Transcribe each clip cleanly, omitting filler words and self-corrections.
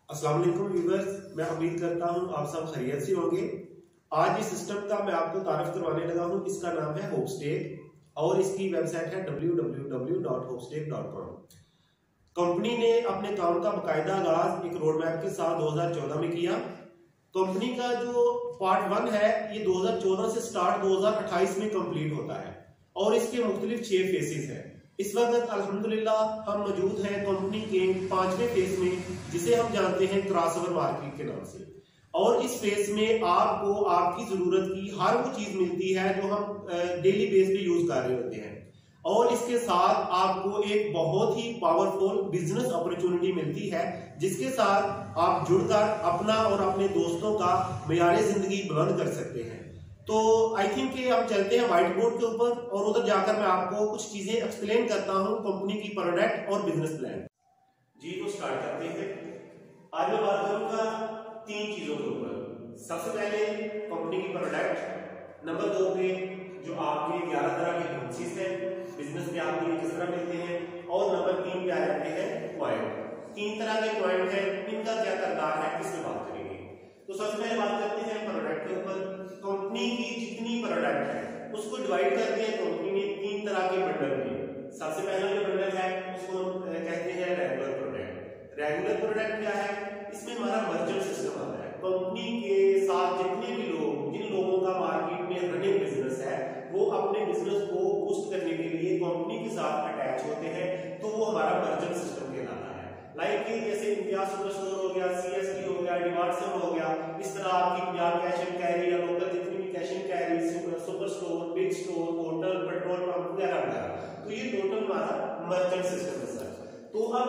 अस्सलाम वालेकुम व्यूअर्स, मैं उम्मीद करता हूं आप सब खैरियत से होंगे। आज इस सिस्टम का मैं आपको तारुफ करवाने लगा हूं। इसका नाम है होपस्टेक और इसकी वेबसाइट है www.hopestake.com। कंपनी ने अपने काम का बाकायदा आगाज एक रोड मैप के साथ 2014 में किया। कंपनी का जो पार्ट 1 है ये 2014 से स्टार्ट 2028 में कंप्लीट होता है और इसके मुख्तलिफ 6 फेसेस हैं। इस वक्त अल्हम्दुलिल्लाह हम मौजूद हैं कंपनी के 5वें फेज में, जिसे हम जानते हैं क्रॉसओवर मार्केट के नाम से। और इस फेज में आपको आपकी जरूरत की हर वो चीज मिलती है जो हम डेली बेस पे यूज कर रहे होते हैं और इसके साथ आपको एक बहुत ही पावरफुल बिजनेस अपॉर्चुनिटी मिलती है, जिसके साथ आप जुड़कर अपना और अपने दोस्तों का मेयार जिंदगी बुलंद कर सकते हैं। तो आई थिंक कि हम चलते हैं व्हाइट बोर्ड के ऊपर और उधर जाकर मैं आपको कुछ चीजें एक्सप्लेन करता हूं कंपनी की प्रोडक्ट और बिजनेस प्लान। जी तो स्टार्ट करते हैं। आज मैं बात करूंगा 3 चीजों के ऊपर। सबसे पहले कंपनी की प्रोडक्ट, नंबर 2 पे जो आपके 11 तरह के करेंसीज हैं बिजनेस में आपके किस तरह मिलते हैं, और नंबर 3 पे आ जाते हैं पॉइंट। 3 तरह के पॉइंट हैं, इनका क्या किरदार है इसमें बात करेंगे। तो सबसे पहले बात करते हैं प्रोडक्ट के ऊपर। कंपनी की जितनी प्रोडक्ट है उसको डिवाइड करते हैं कंपनी ने 3 तरह के बंडल में। सबसे पहला जो बंडल है उसको कहते हैं रेगुलर प्रोडक्ट। रेगुलर प्रोडक्ट क्या है? इसमें हमारा मर्चेंट सिस्टम आता है। कंपनी के साथ जितने भी लोग, जिन लोगों का मार्केट में रनिंग बिजनेस है, वो अपने बिजनेस को बूस्ट करने के लिए कंपनी के साथ अटैच होते हैं, तो वो हमारा मर्चेंट सिस्टम कहलाता है। लाइक जैसे इम्तियाज सुपर स्टोर हो गया, सीएसडी हो गया, डिमार्ट हो गया, इस तरह आपकी पंजाब कैश एंड कैरी या लोकल जितनी भी cash and carry, super store, big store, hotel, petrol pump वगैरह वगैरह, तो ये टोटल हमारा मर्चेंट सिस्टम है सर। तो अब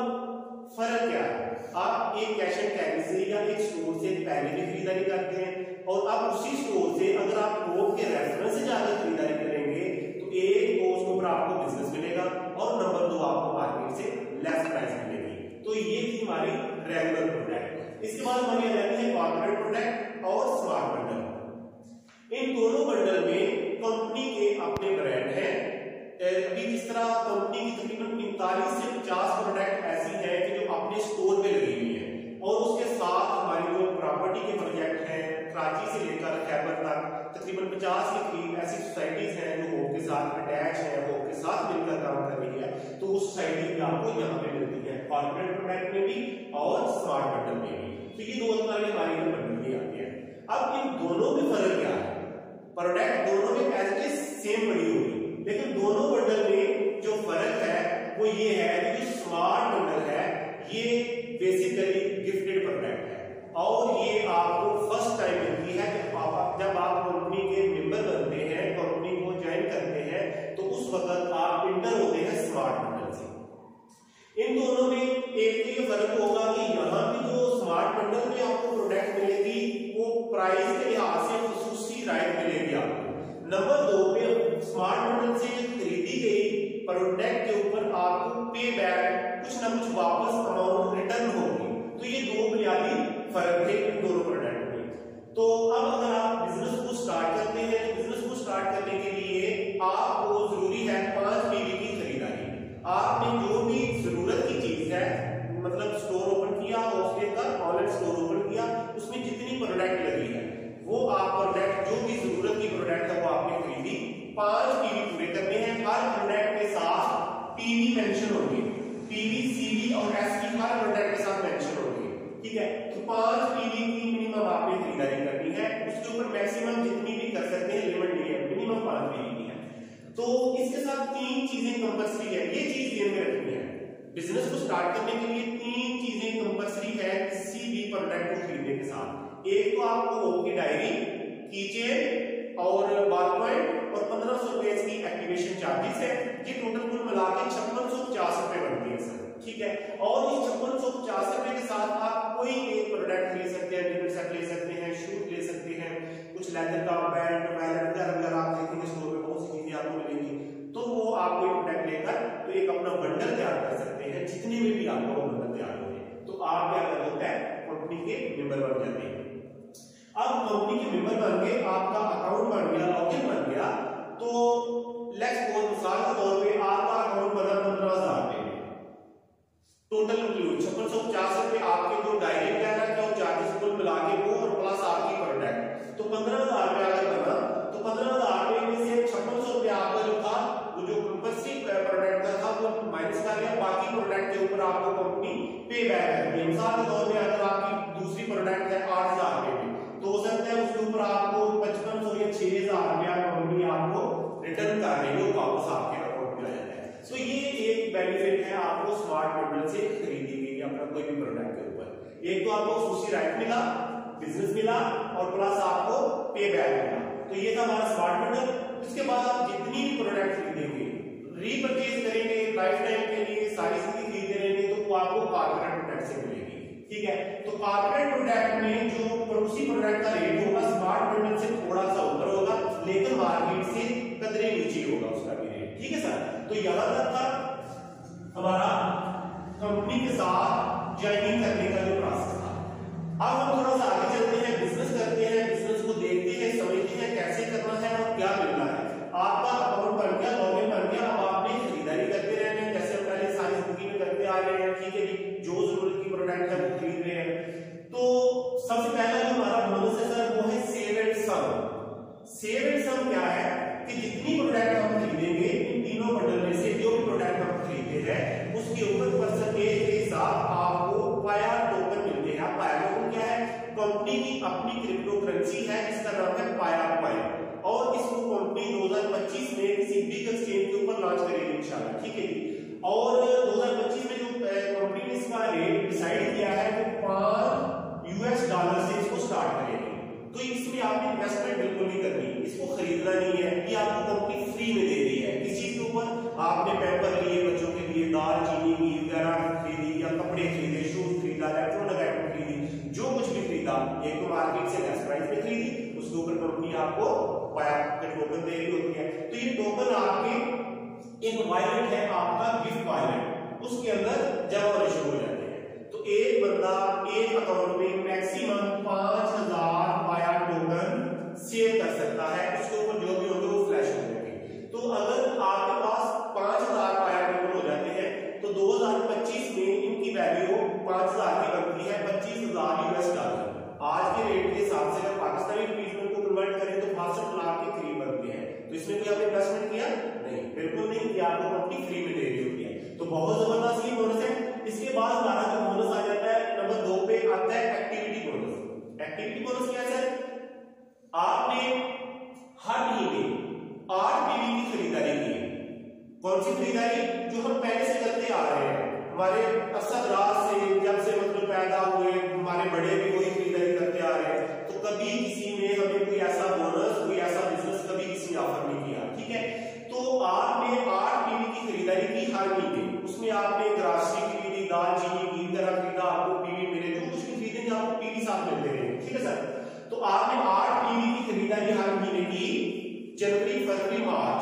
फर्क क्या है? आप एक कैश एंड कैरी से या एक स्टोर से पहले भी खरीदारी करते हैं और अब उसी स्टोर से अगर आप कोड के रेफरेंस से जाकर खरीदारी करेंगे तो एक तो उसके ऊपर आपको बिजनेस मिलेगा और नंबर 2 आपको मार्केट से लेस प्राइस मिलेगी। तो ये थी हमारी रेगुलर प्रोडक्ट। इसके बाद हमारी आ जाती है कॉर्पोरेट प्रोडक्ट और स्मार्ट बंडल। इन दोनों बंडल में कंपनी के अपने ब्रांड हैं। अभी जिस तरह कंपनी की तकरीबन 45 से 50 प्रोडक्ट ऐसी है कि जो अपने स्टोर में लगी हुई है, और उसके साथ हमारी जो प्रॉपर्टी के प्रोजेक्ट हैं कराची से लेकर खैबर तक तकरीबन 50 के करीब ऐसी सोसाइटीज हैं जो होप के साथ अटैच है, होप के साथ मिलकर काम कर रही है, तो वो सोसाइटी भी आपको यहाँ पे मिलती है कॉर्पोरेट प्रोडक्ट में भी और स्मार्ट बंडल में भी। तो ये 2 तरह के हमारी बंडल भी आती है। अब इन दोनों में फर्क क्या है? प्रोडक्ट दोनों में एज इट इज सेम बनी होगी, लेकिन दोनों बंडल में जो फर्क है वो ये है कि जो स्मार्ट बंडल है ये बेसिकली गिफ्टेड प्रोडक्ट है और ये आपको फर्स्ट टाइम मिलती है जब आप कंपनी के मेंबर बनते हैं, कंपनी को ज्वाइन करते हैं, तो उस वक्त आप इंटर होते हैं स्मार्ट बंडल से। इन दोनों में एक तो ये फर्क होगा कि यहाँ पे जो स्मार्ट बंडल में आपको प्रोडक्ट मिलेगी वो प्राइस के लिहाज से खुसूसी राइट मिलेगी आपको। नंबर 2 पे स्मार्ट बंडल से खरीदी गई प्रोडक्ट के ऊपर आपको पे बैक कुछ ना कुछ वापस अमाउंट रिटर्न होगी। तो ये 2 बुनियादी फर्क थे इन दोनों प्रोडक्ट में। तो अब अगर आप बिजनेस को स्टार्ट करते हैं, बिजनेस को स्टार्ट करने के लिए आपको जरूरी है 5 पीवी की खरीदारी। आपने जो भी जरूरत की चीज है, मतलब स्टोर ओपन किया, हॉस्टेल का ऑनलाइन स्टोर ओपन किया, उसमें जितनी प्रोडक्ट लगी है वो आप प्रोडक्ट जो भी जरूरत की प्रोडक्ट है वो आपने खरीदी। 5 पीवी पूरे करने हैं। हर प्रोडक्ट के साथ पीवी मेंशन होंगे, पीवी, सीवी और एसवी हर प्रोडक्ट के साथ मेंशन होंगे, ठीक है। तो 5 पीवी की मिनिमम आपने खरीदारी करनी है। उसके ऊपर मैक्सिमम जितनी भी कर सकते हैं, लिमिट नहीं है, मिनिमम 5 पीवी की है। तो इसके साथ 3 चीजें कंपल्सरी है, ये चीज ध्यान में रखनी है। बिजनेस को स्टार्ट करने के लिए 3 चीजें कंपल्सरी है किसी भी प्रोडक्ट को खरीदने के साथ। एक तो आपको होगी डायरी, कीचेन और बार पॉइंट और 1500 रुपए की एक्टिवेशन चार्जेस है। ये टोटल कुल मिला के 5650 रुपए बनती है सर, ठीक है। और इस 5650 रुपए के साथ आप कोई एक प्रोडक्ट खरीद सकते हैं, डिनर सेट ले सकते हैं, शूज ले सकते हैं, कुछ लेदर का बेल्ट वगैरह वगैरह आप देखेंगे स्टोर में बहुत सी चीजें आपको मिलेंगी। तो वो आप कोई प्रोडक्ट लेकर तो एक अपना बंडल तैयार कर सकते हैं, जितने में भी आपका बंडल तैयार हो जाए। तो आप क्या कर सकते हैं, कंपनी के मेंबर बन जाते हैं। अब कंपनी के मेंबर बन गए, आपका अकाउंट बन गया, लॉगिन बन गया, तो लेट्स सपोज मिसाल के तौर पे आपका अकाउंट बना 15,000 रुपए टोटल इंक्लूड 5650 रुपए आपके जो डायरी रहती है। मिसाल के तौर पे अगर आपकी दूसरी प्रोडक्ट है 8,000 रुपए में, तो हो सकता है उसके ऊपर आपको 5500 या 6,000 रुपया कंपनी आपको रिटर्न कर रही हो, वापस आपके अकाउंट में आ जाता है। सो ये एक बेनिफिट है आपको स्मार्ट बंडल से खरीदी गई अपना कोई भी प्रोडक्ट के ऊपर। एक तो आपको सूची राइट मिला, बिजनेस मिला और प्लस आपको पे बैक मिला। तो ये था हमारा स्मार्ट बंडल। इसके बाद आप जितनी भी प्रोडक्ट खरीदेंगे, रीपरचेज करेंगे, लाइफ टाइम के लिए सारी चीजें खरीदते रहेंगे, तो वो आपको कॉर्पोरेट प्रोडक्ट से मिलेगी। ठीक है, तो कॉर्पोरेट प्रोडक्ट में जो उसी प्रोडक्ट का रेट होगा स्मार्ट बंडल से थोड़ा सा ऊपर होगा, लेकिन मार्केट से कदरे नीचे होगा उसका भी रेट। ठीक है सर, तो यहां तक था हमारा कंपनी के साथ ज्वाइनिंग करने का जो प्रोसेस था। अब हम थोड़ा सा आगे चलते हैं, बिजनेस करते हैं, बिजनेस को देखते हैं, समझते हैं कैसे करना है और क्या मिलना है। आपका अकाउंट बन गया, लॉगिन बन गया, अब आपने खरीदारी करते रहना है जैसे हम पहले सारी जिंदगी में करते आ रहे हैं। ठीक है जी, जो जरूरत की प्रोडक्ट है वो खरीद रहे हैं। तो सबसे पहला जो हमारा बोनस है सर वो है save and sum. Save and sum क्या है कि जितनी प्रोडक्ट हम खरीदेंगे, इन तीनों बंडल में से जो भी प्रोडक्ट हम खरीदे हैं उसके ऊपर परसेंटेज के साथ आपको पाया टोकन मिलते हैं। पाया टोकन क्या है? कंपनी की अपनी क्रिप्टो करेंसी है, इसका नाम है पाया कॉइन, और इसको कंपनी 2025 में किसी बिग एक्सचेंज के ऊपर लॉन्च करेगी इंशाल्लाह। ठीक है जी, और 2025 में जो कंपनी ने इसका रेट डिसाइड किया है वो $5 से इसको स्टार्ट करेगी। तो इसमें आपने इन्वेस्टमेंट बिल्कुल नहीं करनी, इसको खरीदना नहीं है, ये आपको कंपनी फ्री में दे रही है। किसी के ऊपर आपने पेपर लिए बच्चों के लिए, दाल चीनी घी वगैरह खरीदी, या कपड़े खरीदे, शूज खरीदा, इलेक्ट्रॉनिक आइटम खरीदी, जो कुछ भी खरीदा, एक तो मार्केट से लेस प्राइस में खरीदी, उसके ऊपर कंपनी आपको पाया के टोकन दे रही होती है। तो ये टोकन आपके एक वॉलेट है आपका गिफ्ट वॉलेट, उसके अंदर जमा होने शुरू हो जाते हैं। तो एक बंदा एक अकाउंट में मैक्सिमम 5,000 पाया टोकन सेव कर सकता है, उसके ऊपर जो भी होंगे वो फ्लैश हो जाएंगे। तो अगर आपके पास 5,000 पाया टोकन हो जाते हैं तो 2025 में इनकी वैल्यू 5,000 की बनती है $25,000। आज के रेट के हिसाब से अगर पाकिस्तानी रुपीस में को कन्वर्ट करें तो 62 लाख के करीब बनते हैं। तो इसमें कोई आपने इन्वेस्टमेंट किया नहीं, बिल्कुल नहीं, कि आपको कंपनी फ्री में दे रही होती है। तो बहुत जबरदस्त ये बोनस है। इसके बाद हमारा जो बोनस आ जाता है नंबर 2 पे आता है एक्टिविटी बोनस। एक्टिविटी बोनस क्या है? आपने हर महीने 8 टीवी की खरीदारी की। कौन सी खरीदारी? जो हम पहले से करते आ रहे हैं, हमारे असरात से जब से मतलब पैदा हुए हमारे बड़े भी वही खरीदारी करते आ रहे हैं। तो कभी किसी ने हमें कोई ऐसा बोनस, कोई ऐसा बिजनेस कभी किसी ने ऑफर नहीं किया। ठीक है, तो आपने 8 टीवी की खरीदारी की हर महीने, उसमें आपने ग्रासरी खरीदी, दाल चीनी घी वगैरह खरीदा, आपको पीवी मिले, जो कुछ भी खरीदेंगे आपको पीवी साथ मिलते रहेंगे। ठीक है सर, तो आपने 8 टीवी की खरीदारी हर महीने की, जनवरी फरवरी मार्च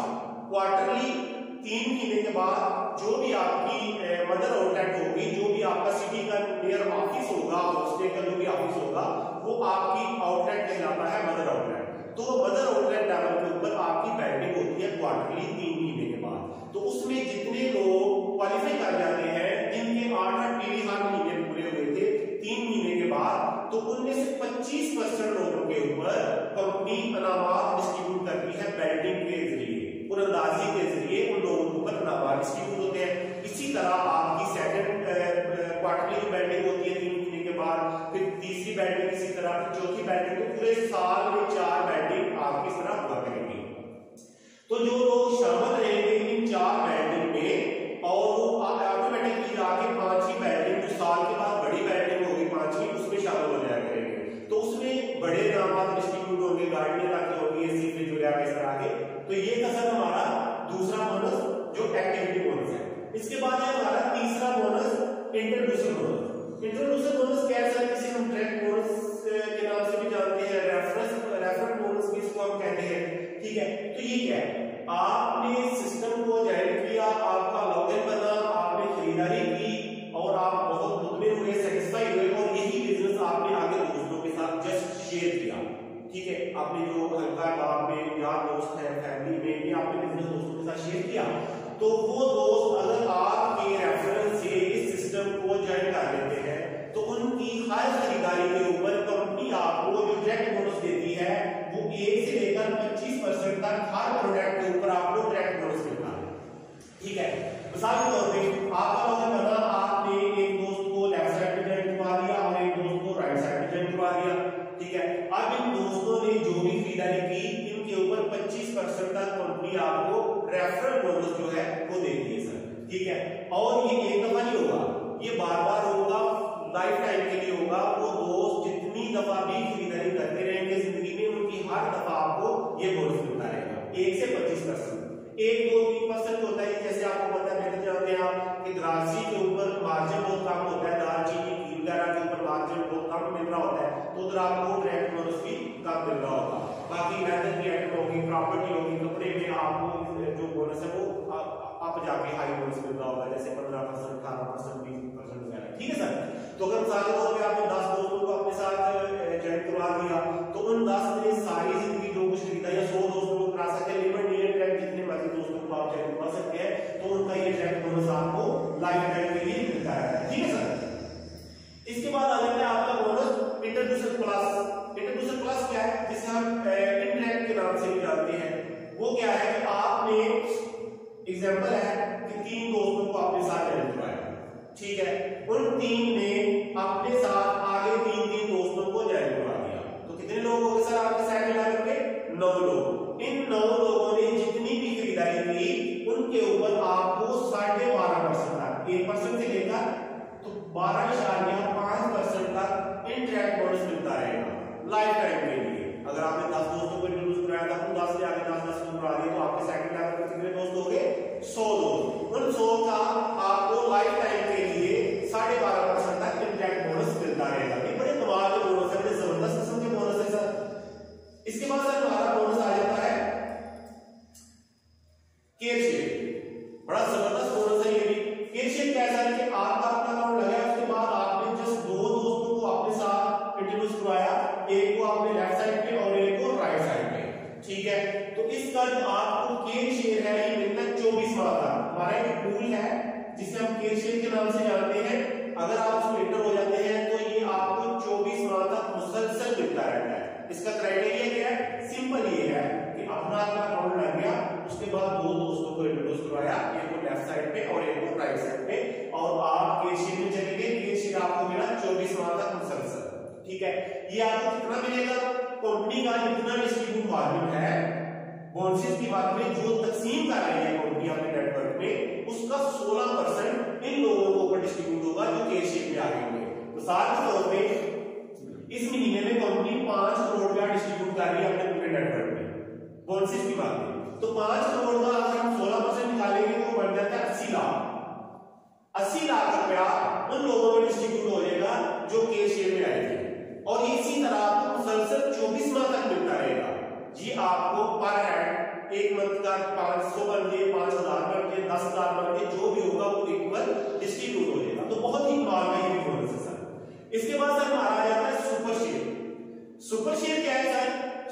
क्वार्टरली 3 महीने के बाद जो भी आपकी मदर आउटलेट होगी, जो भी आपका सिटी का नियर ऑफिस होगा, हॉस्टल का जो भी ऑफिस होगा, वो आपकी आउटलेट कहलाता है मदर आउटलेट। तो मदर आउटलेट लेवल के ऊपर आपकी बैंडिंग होती है क्वार्टरली 3 महीने के बाद। तो उसमें जितने लोग क्वालिफाई कर जाते हैं, जिनके 8 टीवी हर महीने पूरे हुए थे 3 महीने के बाद, तो उनमें से 25% लोगों के ऊपर कंपनी इनामात डिस्ट्रीब्यूट करती है बैंडिंग के जरिए, कुरंदाजी के जरिए उन लोगों के ऊपर इनामात डिस्ट्रीब्यूट होते हैं। इसी तरह आपकी सेकंड क्वार्टरली बैंडिंग होती है 3 महीने के बाद, फिर तीसरी बैंडिंग इसी तरह, फिर चौथी बैंडिंग, तो पूरे साल में 4 बैंडिंग आपकी इस तरह हुआ करेंगी। तो जो लोग शामिल रहेंगे इन 4 बैंडिंग में, और वो ऑटोमेटिकली जाके 5वीं बैंडिंग जो साल के बाद बड़ी बैंडिंग होगी 5वीं, उसमें शामिल हो जाया करेंगे। तो उसमें बड़े इनामात डिस्ट्रीब्यूट होंगे, गाड़ियां ताकि होगी, एसी फ्रिज वगैरह इस तरह के। तो ये था सर हमारा दूसरा बोनस जो एक्टिविटी बोनस है। इसके बाद है हमारा तीसरा bonus introducer bonus. Introducer bonus क्या है सर? इसे हम डायरेक्ट बोनस के नाम से भी जानते हैं, रेफरल बोनस भी इसको हम कहते हैं। ठीक है, तो ये क्या है? आपने सिस्टम को ज्वाइन किया, आपका लॉगिन बना, आपने खरीदारी की और आप बहुत मुतमिन हुए, सेटिस्फाई हुए, और यही बिजनेस आपने आगे दूसरों के साथ जस्ट शेयर किया। ठीक है, आपने जो हल्का बाग में यार दोस्त है, फैमिली में, ये आपने बिजनेस दोस्तों के साथ शेयर किया, तो वो दोस्त अगर आपके रेफरेंस से इस सिस्टम को ज्वाइन कर लेते हैं, तो उनकी हर खरीदारी के ऊपर कंपनी आपको जो डायरेक्ट बोनस देती है वो 1 से लेकर 25% तक हर प्रोडक्ट के ऊपर आपको डायरेक्ट बोनस मिलता है। ठीक है, मिसाल के तौर पे आपका लॉगिन बना, आपने एक दोस्त को लेफ्ट साइड पे 25% तक कंपनी आपको रेफरल बोनस जो है वो देती है सर, ठीक है। और ये एक दफा नहीं होगा, ये बार बार होगा, लाइफ टाइम के लिए होगा। वो दोस्त जितनी दफा भी खरीदारी करते रहेंगे जिंदगी में, उनकी हर दफा आपको ये बोनस मिलता रहेगा 1 से 25%। 1, 2, 3% होता है, जैसे आपको पता है, बेहतर जानते हैं आप कि द्राक्षी के ऊपर मार्जिन बहुत कम होता है, दालचीनी घी वगैरह के ऊपर मार्जिन बहुत कम मिल रहा होता है, तो उधर आपको डायरेक्ट बोनस भी कम मिल रहा होगा। बाकी लेदर की आइटम होगी, प्रॉपर्टी होगी, कपड़े में आपको जो बोनस है वो आप जाके हाई बोनस मिल रहा होगा, जैसे 15%, 18%, 20% वगैरह, ठीक है सर। तो अगर मिसाल के तौर पे आपने 10 दोस्तों को अपने साथ ज्वाइन करवा दिया, तो उन 10 ने सारी जिंदगी जो कुछ खरीदा, या 100 दोस्तों को करा सकते हैं, लिमिट नहीं है, डायरेक्ट जितने मर्जी दोस्तों को आप ज्वाइन करवा सकते हैं, तो उनका ये डायरेक्ट बोनस आपको लाइफ टाइम के लिए मिलता है, ठीक है सर। इसके बाद आ जाता है आपका bonus introducer plus. Introducer plus क्या है, जिसे हम इंटरेक्ट के नाम से भी जानते हैं। वो क्या है कि आपने एग्जांपल है कि 3 दोस्तों को अपने साथ ज्वाइन करवाया, ठीक है, उन 3 ने अपने साथ आगे 3 दोस्तों को ज्वाइन करवा दिया, तो कितने लोग हो गए सर आपके साथ मिला करके? 9 लोग। इन 9 लोगों ने जितनी भी खरीदारी की, उनके ऊपर आपको 12.5% तक, 1% से लेकर तो 12.5% तक इंटरेक्ट बोनस मिलता रहेगा लाइफ टाइम के लिए। अगर आपने 10 दोस्तों को इंट्रोड्यूस कराया था, 10 से आगे 10 को करा दिया, तो आपके सेकंड लेवल पे कितने दोस्त हो गए? 100 दोस्त। उन 100 का आपको लाइफ टाइम के लिए 12.5% तक इंटरेक्ट बोनस मिलता रहेगा। ये बड़े कमाल के बोनस है, बड़े जबरदस्त किस्म के बोनस है सर। इसके बाद सर हमारा बोनस आ जाता है केयर शेयर। बड़ा जबरदस्त बोनस है ये भी। केयर शेयर कैसा है कि आपका अपना अकाउंट लगाया, उसके बाद आपने जस्ट 2 दोस्तों को अपने साथ इंट्रोड्यूस करवाया, एक को आपने लेफ्ट साइड पे और एक को राइट साइड पे, ठीक है। तो इसका जो आपको केयर शेयर है ये मिलता है 24 माह तक। हमारा एक टूल है जिसे हम केयर शेयर के नाम से जानते हैं। अगर आप उसमें एंटर हो जाते हैं तो ये आपको 24 माह तक मुसलसल मिलता रहता है। इसका क्राइटेरिया क्या है? सिंपल ये है कि अपना अकाउंट लग गया, उसके बाद 2 दोस्तों को इंट्रोड्यूस करवाया, एक को लेफ्ट साइड पे और एक को राइट साइड पे, और आप केयर शेयर में चले गए। केयर शेयर आपको मिला 24 माह तक मुसलसल, ठीक है। ये आपको कितना मिलेगा? कंपनी का जितना डिस्ट्रीब्यूट वॉल्यूम है, बोनसेस की बात में जो तकसीम कर रही है कंपनी अपने नेटवर्क में, उसका 16% इन लोगों को ऊपर डिस्ट्रीब्यूट होगा जो केयर शेयर में आ गए होंगे। मिसाल के तौर पे इस महीने में कंपनी 5 करोड़ रुपया डिस्ट्रीब्यूट कर रही है अपने पूरे नेटवर्क में, बोनसेस की बात में, तो 5 करोड़ का अगर हम 16% निकालेंगे तो बढ़ जाता है 80 लाख। 80 लाख रुपया उन लोगों में डिस्ट्रीब्यूट हो जाएगा जो केयर शेयर में आएंगे, और इसी तरह आपको मुसलसल 24 माह तक मिलता रहेगा। ये आपको पर हेड एक मंथ का 500 बन गए, 5000 बन गए, 10,000 बन गए, जो भी होगा वो इक्वल डिस्ट्रीब्यूट हो जाएगा। तो बहुत ही कमाल का ये बोनस है सर। इसके बाद सर हमारा आ जाता है सुपर शेयर। सुपर शेयर क्या है सर?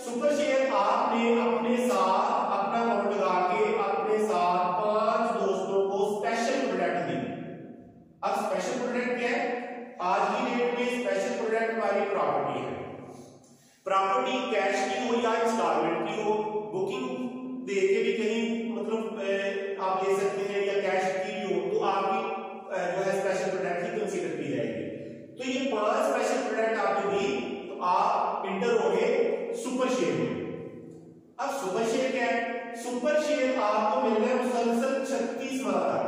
सुपर शेयर आपने अपने साथ अपना अकाउंट लगा के अपने साथ 5 दोस्तों को स्पेशल प्रोडक्ट दी। अब स्पेशल प्रोडक्ट क्या है? आज की डेट में स्पेशल प्रोडक्ट वाली प्रॉपर्टी है। प्रॉपर्टी कैश की हो या इंस्टॉलमेंट की हो, बुकिंग देके भी कहीं मतलब आप ले सकते हैं, या कैश की भी हो, तो आपकी जो है स्पेशल प्रोडक्ट ही कंसीडर की जाएगी। तो ये 5 स्पेशल प्रोडक्ट आपने दी, तो आप इंटर हो गए सुपर शेयर में। अब सुपर शेयर क्या है? सुपर शेयर आपको मिल रहा है मुसलसल 36 माह तक।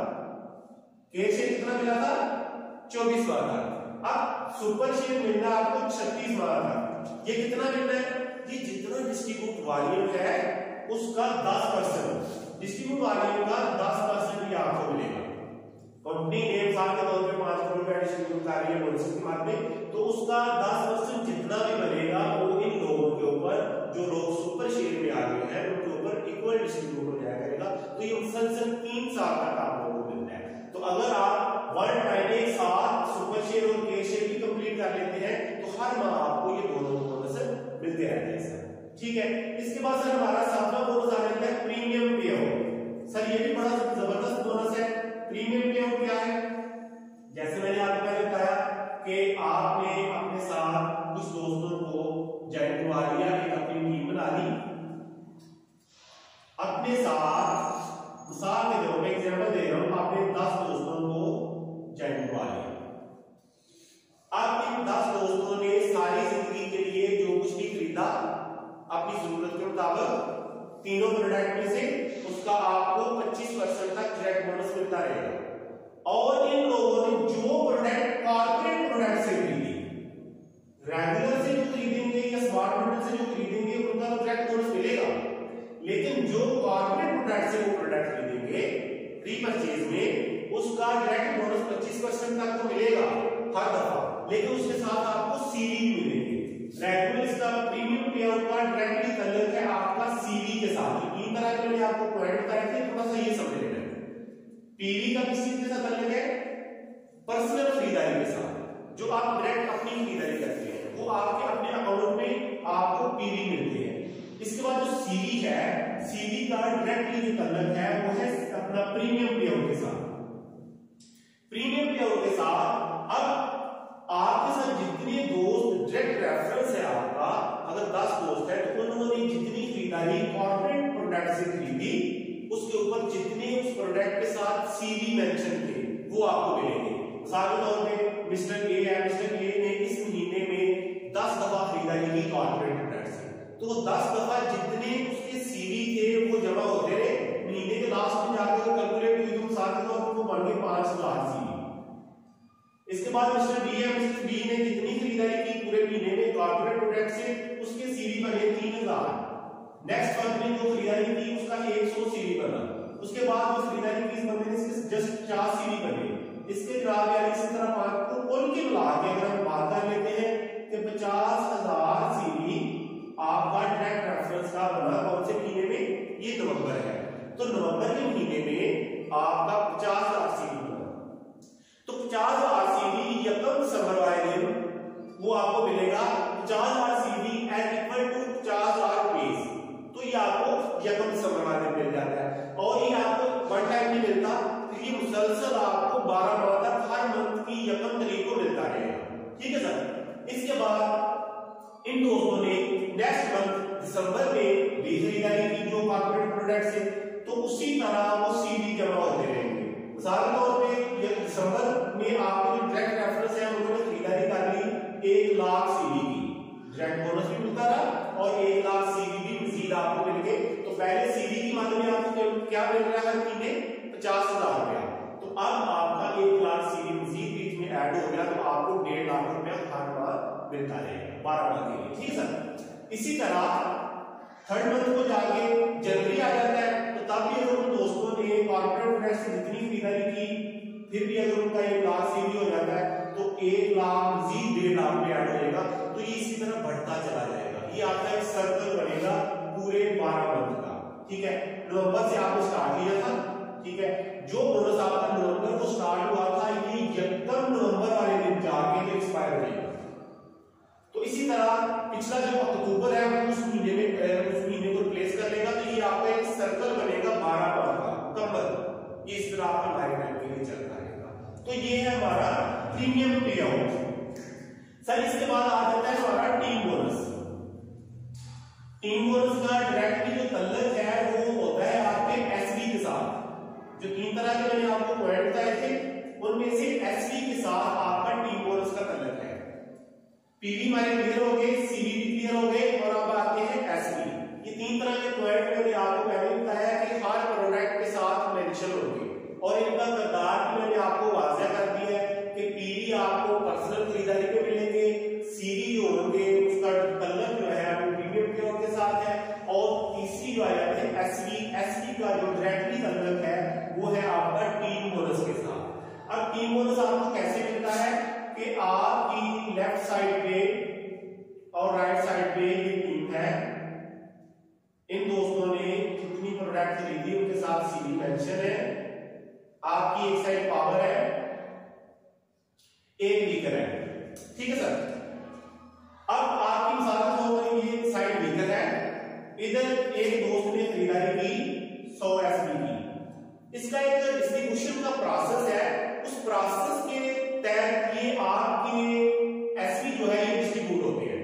केयर शेयर कितना मिला था? 24 माह तक। अब सुपर शेयर मिल रहा है आपको 36 माह तक। ये कितना मिल रहा है? ये जितना डिस्ट्रीब्यूट वॉल्यूम है उसका 10%, डिस्ट्रीब्यूट वॉल्यूम का 10% भी आपको मिलेगा। कंपनी ने साल के तौर पे 5 करोड़ रुपया डिस्ट्रीब्यूट कर रही है बोनस की बात में, तो उसका 10% जितना भी बनेगा वो इन लोगों के ऊपर, जो लोग सुपर शेयर में आ गए हैं, उनके ऊपर इक्वल डिस्ट्रीब्यूट हो जाया करेगा। तो ये मुसलसल 3 साल तक आप लोगों को मिलता है। तो अगर आप वन टाइम एक साथ सुपर शेयर और केयर शेयर भी कंप्लीट कर लेते हैं, तो हर माह आपको ये दोनों बोनस मिलते रहते हैं सर, ठीक है। इसके बाद सर हमारा 7वां बोनस आ जाता है प्रीमियम पे आउट। सर ये भी बड़ा जबरदस्त बोनस है। प्रीमियम पे आउट क्या है? जैसे मैंने आपको पहले बताया कि आपने अपने साथ कुछ दोस्तों को ज्वाइन करवा लिया, एक अपनी टीम बना ली, अपने साथ मिसाल के तौर पे एग्जांपल दे रहा हूं, आपने 10 दोस्तों को ज्वाइन करवा लिया। अब इन 10 दोस्तों ने सारी जिंदगी के लिए जो कुछ भी खरीदा अपनी जरूरत के मुताबिक तीनों प्रोडक्ट में से उसका आपको 25% तक डायरेक्ट बोनस मिलता रहेगा। और इन लोगों ने जो प्रोडक्ट कॉर्पोरेट प्रोडक्ट से खरीदी, रेगुलर से जो खरीदेंगे या स्मार्ट प्रोडक्ट से जो खरीदेंगे उनका तो डायरेक्ट बोनस मिलेगा, लेकिन जो कॉर्पोरेट प्रोडक्ट से वो प्रोडक्ट खरीदेंगे रीपरचेज में, उसका डायरेक्ट बोनस 25% तक तो मिलेगा हर दफा, लेकिन उसके साथ आपको सीवी मिलेगी। रेगुलर इसका प्रीमियम पे आउट का डायरेक्टली ताल्लुक है आपका सीवी के साथ। तीन तरह के मैंने आपको पॉइंट बताए थे, थोड़ा सा ये समझ लेना है। पीवी का किस चीज के साथ ताल्लुक है? पर्सनल खरीदारी के साथ। जो आप डायरेक्ट अपनी खरीदारी करते हैं वो आपके अपने अकाउंट में आपको पीवी मिलते हैं। इसके बाद जो सीवी है, सीवी का डायरेक्टली जो ताल्लुक है वो है अपना प्रीमियम पे आउट के साथ। प्रीमियम पे आउट के साथ अब आपके साथ जितने दोस्त डायरेक्ट रेफरेंस है आपका, अगर 10 दोस्त है तो उन्होंने जितनी खरीदारी कॉर्पोरेट प्रोडक्ट से खरीदी उसके ऊपर जितने उस प्रोडक्ट के साथ सीवी मेंशन थे वो आपको मिलेंगे। मिसाल के तौर पे मिस्टर ए है, मिस्टर ए ने इस महीने में 10 दफा खरीदारी की कॉर्पोरेट प्रोडक्ट से, तो 10 दफा जितने उसके सीवी थे वो जमा होते रहे, महीने के लास्ट में जाकर कैलकुलेट हुई तो मिसाल के तौर पर वो बन गए 5000 सीवी। इसके बाद मिस्टर बी है, मिस्टर बी ने जितनी खरीदारी की पूरे महीने में कॉर्पोरेट प्रोडक्ट से उसके सीवी बने 3000। नेक्स्ट मंथ में जो खरीदारी की उसका 100 सीवी बना। उसके बाद जो खरीदारी की इस बंदे ने इसके जस्ट 50 सीवी बने। इसके जवाब यानी इसी तरह पांच को कुल की मिला के अगर हम बात कर लेते हैं कि 50,000 सीवी आपका डायरेक्ट रेफरेंस का बना कौन से महीने में? ये नवंबर है। तो नवंबर के महीने में आपका 50,000 सीवी बना। तो 50,000 सीवी यकम दिसंबर वाले दिन वो आपको मिलेगा 50,000 CV as equal to 50,000 page. तो ये आपको यकम दिसंबर वाले दिन मिल जाता है, और ये आपको वन टाइम नहीं मिलता, तो ये मुसलसल आपको 12 माह तक हर मंथ की यकम तारीख को मिलता रहेगा। ठीक है सर। इसके बाद इन दोस्तों ने नेक्स्ट मंथ दिसंबर में भी खरीदारी की जो कॉर्पोरेट प्रोडक्ट से, तो उसी तरह वो सीवी जमा होते रहेंगे। मिसाल के तौर पे दिसंबर में आपके जो डायरेक्ट रेफरेंस है उन्होंने खरीदारी कर ली 1 लाख सीवी की, डायरेक्ट बोनस भी मिलता रहा और 1 लाख सीवी भी मजीद आपको मिल गए। तो पहले सीवी की मात्रा में आपको क्या मिल रहा है हर महीने? 50,000 रुपया। तो अब आपका 1 लाख सीवी मजीद बीच में ऐड हो गया, तो आपको 1.5 लाख रुपया हर माह मिलता रहेगा 12 माह के लिए। ठीक है सर। इसी तरह थर्ड मंथ को जाके जनवरी आ जाता है, तो तब भी अगर उन दोस्तों ने कॉर्पोरेट प्रोडक्ट से जितनी खरीदारी की फिर भी अगर उनका 1 लाख सीवी हो जाता है तो 1 लाख मजीद 1.5 लाख में ऐड हो जाएगा। तो ये इसी तरह बढ़ता चला जाएगा। ये आपका एक सर्कल बनेगा पूरे 12 मंथ का। ठीक है। नवंबर से आपने स्टार्ट किया था। ठीक है। जो बोनस आपका नवंबर को स्टार्ट हुआ था ये यकम नवंबर वाले दिन जाके एक्सपायर हो जाएगा। तो इसी तरह पिछला जो अक्टूबर है वो उस महीने को रिप्लेस कर लेगा। तो ये आपका एक सर्कल बनेगा 12 मंथ का मुकम्मल। ये इस तरह आपका लाइफ टाइम के लिए चलता रहेगा। तो ये है हमारा प्रीमियम पे आउट। सर इसके बाद आ जाता है हमारा टीम बोनस। टीम बोनस का डायरेक्टली जो ताल्लुक है वो होता है आपके एसवी के साथ। जो 3 तरह के मैंने आपको पॉइंट बताए थे उनमें से एसवी के साथ आपका टीम बोनस का ताल्लुक है। पीवी हमारे क्लियर हो गए, सीवी भी क्लियर हो गए, और अब आते हैं एसवी। ये 3 तरह के पॉइंट मैंने आपको पहले बताया कि हर प्रोडक्ट के साथ मेंशन होंगे, और इनका किरदार भी मैंने आपको वाज़ेह कर दिया है कि पीवी आपको पर्सनल खरीदारी पे मिलेंगे, सीवी जो होंगे उसका ताल्लुक जो है वो प्रीमियम के साथ है, और तीसरी जो आ जाती है एसवी। एसवी का जो डायरेक्टली ताल्लुक है वो है आपका टीम बोनस के साथ। अब टीम बोनस आपको कैसे मिलता है कि आपकी लेफ्ट साइड पे और राइट साइड पे ये टीम है, इन दोस्तों ने जितनी प्रोडक्ट खरीदी उनके साथ सीवी मेंशन है। आपकी एक साइड पावर है, एक वीकर है। ठीक है सर। अब आपकी मिसाल हो ये साइड वीकर है, इधर एक दोस्त ने खरीदारी की 100 एसवी की। इसका एक डिस्ट्रीब्यूशन का प्रोसेस है, उस प्रोसेस के तहत ये आपके एसवी जो है ये डिस्ट्रीब्यूट होते हैं।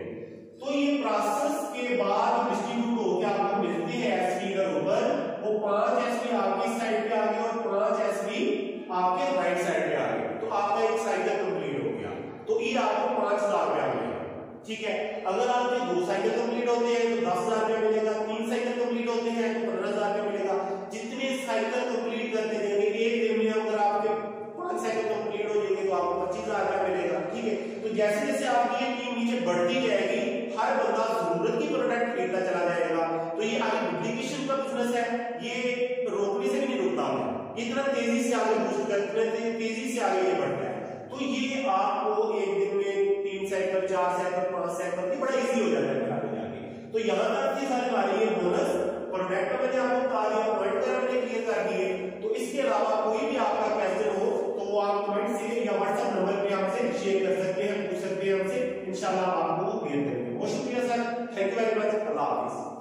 तो ये प्रोसेस के बाद डिस्ट्रीब्यूट होकर आपको मिलते हैं एसवी का ऊपर, वो 5 एसवी आपकी साइड पे आ गए और 5 एसवी आपके राइट साइड पे आ गए। तो आपका एक साइकिल कंप्लीट हो गया। तो ये आपको 5,000 रुपया मिलेगा। ठीक है। अगर आपके 2 साइकिल कंप्लीट होते हैं तो 10,000 रुपया मिलेगा, 3 साइकिल कंप्लीट होते हैं तो 15,000 रुपया मिलेगा। जितने साइकिल कंप्लीट करते जाएंगे एक दिन में, अगर आपके 5 साइकिल कंप्लीट हो जाएंगे तो आपको 25,000 रुपया मिलेगा, ठीक है। तो जैसे जैसे आपकी ये टीम नीचे बढ़ती जाएगी, हर बंदा जरूरत की प्रोडक्ट खरीदता चला जाएगा, तो ये आगे डुप्लीकेशन का बिजनेस है, ये रोकने से भी नहीं रुकता है, इतना तेजी से आगे बूस्ट करते हैं, तेजी से आगे ये बढ़ता है। तो ये आपको एक दिन में 3 साइकिल, 4 साइकिल, 5 साइकिल बड़ा इजी हो जाता है आगे जाके। तो यहाँ तक की सारी हमारी ये बोनस प्रोडक्ट मैंने आपको बता दिया, पॉइंट हमने क्लियर कर दिए। तो इसके अलावा कोई भी आपका क्वेश्चन हो तो आप कमेंट से या व्हाट्सएप नंबर पे हमसे शेयर कर सकते हैं, पूछ सकते हैं हमसे, इंशाल्लाह आपको क्लियर करेंगे। बहुत शुक्रिया sir, thank you very much, Allah Hafiz.